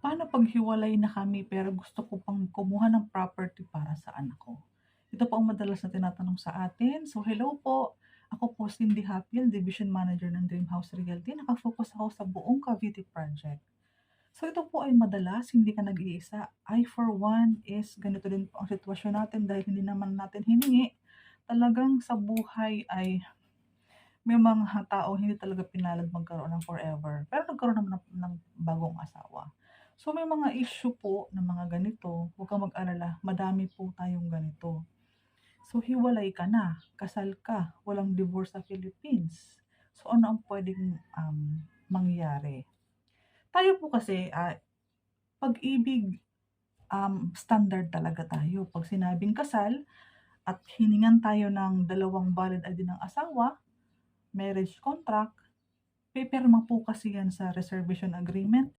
Paano 'pag hiwalay na kami pero gusto ko pang kumuha ng property para sa anak ko? Ito po ang madalas na tinatanong sa atin. So, hello po. Ako po Cindy Hapil, Division Manager ng Dream House Realty. Naka-focus ako sa buong Cavite project. So, ito po ay madalas hindi ka nag-iisa. I for one is ganito din po ang sitwasyon natin dahil hindi naman natin hiningi. Talagang sa buhay ay may mga taong hindi talaga pinalad magkaroon ng forever, pero nagkaroon naman ng bagong asawa. So, may mga issue po na mga ganito, huwag kang mag-alala, madami po tayong ganito. So, hiwalay ka na, kasal ka, walang divorce sa Philippines. So, ano ang puwedeng, mangyari? Tayo po kasi, pag-ibig, standard talaga tayo. 'Pag sinabing kasal at hiningan tayo ng dalawang valid ID ng asawa, marriage contract, pipirma po kasi yan sa reservation agreement.